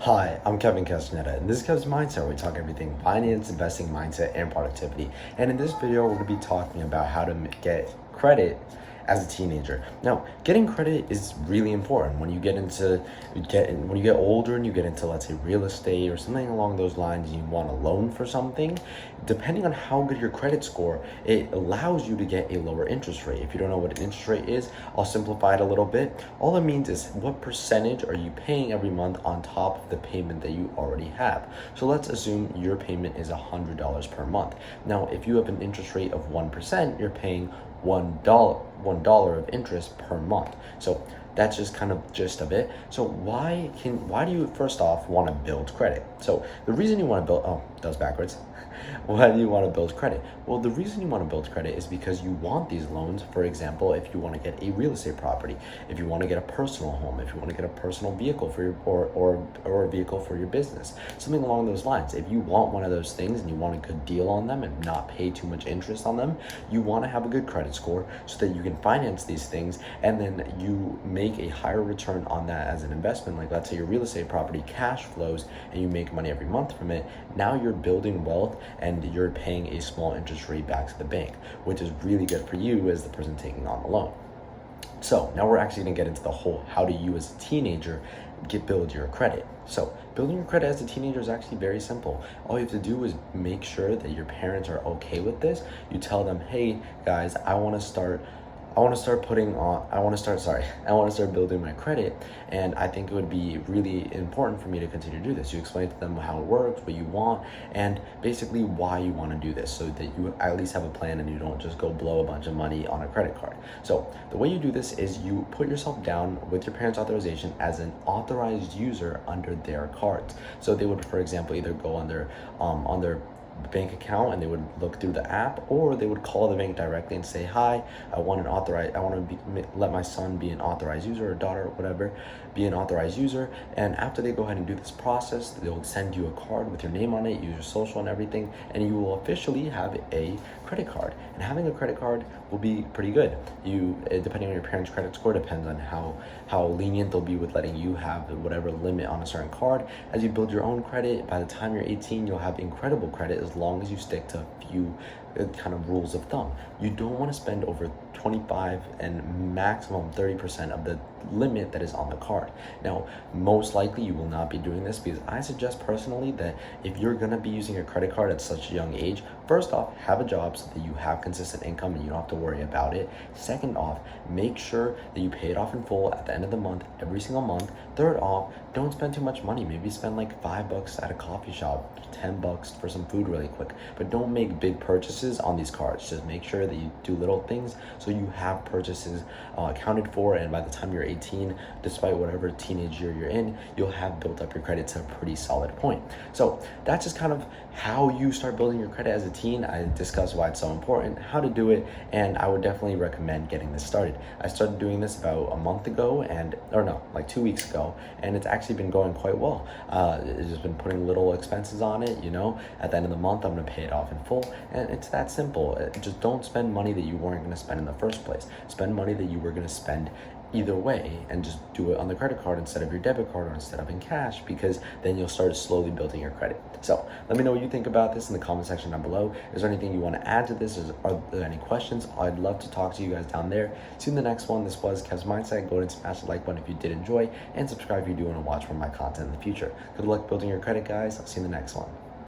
Hi, I'm Kevin Castaneda, and this is Kev's Mindset, where we talk everything finance, investing, mindset, and productivity. And in this video, we're going to be talking about how to get credit as a teenager. Now, getting credit is really important when you get older and you get into, let's say, real estate or something along those lines, and you want a loan for something. Depending on how good your credit score, it allows you to get a lower interest rate. If you don't know what an interest rate is, I'll simplify it a little bit. All it means is what percentage are you paying every month on top of the payment that you already have. So let's assume your payment is $100 per month. Now, if you have an interest rate of 1%, you're paying $1 of interest per month. So that's just kind of gist of it. So why do you first off want to build credit? So the reason you want to build, that was backwards. Why do you want to build credit? Well, the reason you want to build credit is because you want these loans. For example, if you want to get a real estate property, if you want to get a personal home, if you want to get a personal vehicle for your or a vehicle for your business, something along those lines. If you want one of those things and you want a good deal on them and not pay too much interest on them, you want to have a good credit score so that you can finance these things, and then you make a higher return on that as an investment. Like, let's say your real estate property cash flows and you make money every month from it. Now you're building wealth and you're paying a small interest rate back to the bank, which is really good for you as the person taking on the loan. So now we're actually going to get into the whole how do you as a teenager build your credit. So building your credit as a teenager is actually very simple. All you have to do is make sure that your parents are okay with this. You tell them, hey guys, I want to start building my credit, and I think it would be really important for me to continue to do this. You explain to them how it works, what you want, and basically why you want to do this, so that you at least have a plan and you don't just go blow a bunch of money on a credit card. So the way you do this is you put yourself down with your parents' authorization as an authorized user under their cards. So they would, for example, either go on their bank account and they would look through the app, or they would call the bank directly and say, hi, I want to let my son be an authorized user, or daughter, or whatever, be an authorized user. And after they go ahead and do this process, they'll send you a card with your name on it, use your social and everything, and you will officially have a credit card. And having a credit card will be pretty good. Depending on your parents' credit score, depends on how lenient they'll be with letting you have whatever limit on a certain card. As you build your own credit, by the time you're 18, you'll have incredible credit as long as you stick to a few kind of rules of thumb. You don't want to spend over 25 and maximum 30% of the limit that is on the card. Now, most likely you will not be doing this, because I suggest personally that if you're going to be using a credit card at such a young age, first off, have a job so that you have consistent income and you don't have to worry about it. Second off, make sure that you pay it off in full at the end of the month, every single month. Third off, don't spend too much money. Maybe spend like $5 at a coffee shop, $10 for some food really quick, but don't make big purchases on these cards. Just make sure that you do little things so you have purchases accounted for, and by the time you're 18, despite whatever teenage year you're in, you'll have built up your credit to a pretty solid point. So that's just kind of how you start building your credit as a teen. I discussed why it's so important, how to do it, and I would definitely recommend getting this started. I started doing this about a month ago, like 2 weeks ago, and it's actually been going quite well. It's just been putting little expenses on it, at the end of the month I'm going to pay it off in full, and it's that simple. Just don't spend money that you weren't going to spend in the first place. Spend money that you were going to spend either way, and just do it on the credit card instead of your debit card, or instead of in cash, because then you'll start slowly building your credit. So let me know what you think about this in the comment section down below. Is there anything you want to add to this? Are there any questions? I'd love to talk to you guys down there. See you in the next one. This was Kev's Mindset. Go ahead and smash the like button if you did enjoy, and subscribe if you do want to watch more of my content in the future. Good luck building your credit, guys. I'll see you in the next one.